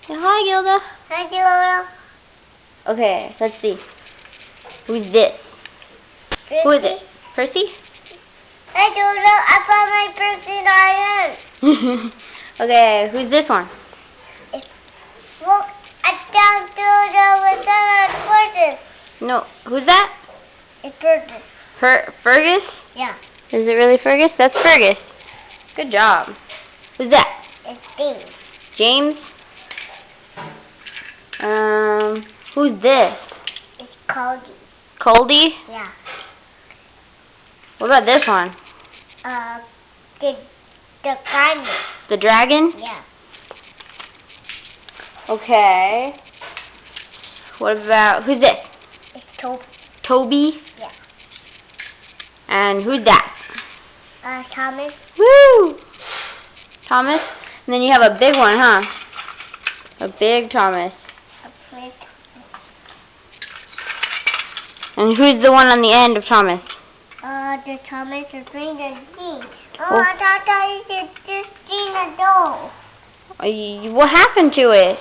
Say hi, Gilda. Hi, Gilda. Okay, let's see. Who's this? Percy. Who is it? Percy? Hi, Gilda. I found my Percy lion. Okay, who's this one? Look, I found Gilda with the No, who's that? It's Fergus. Fergus? Yeah. Is it really Fergus? That's Fergus. Good job. Who's that? It's James. James? Who's this? It's Cody. Coldy? Yeah. What about this one? The dragon. The dragon? Yeah. Okay. What about, who's this? It's Toby. Toby? Yeah. And who's that? Thomas. Woo! Thomas? And then you have a big one, huh? A big Thomas. And who's the one on the end of Thomas? The Thomas is bringing the thing. Oh. I thought you could just sing a doll. What happened to it?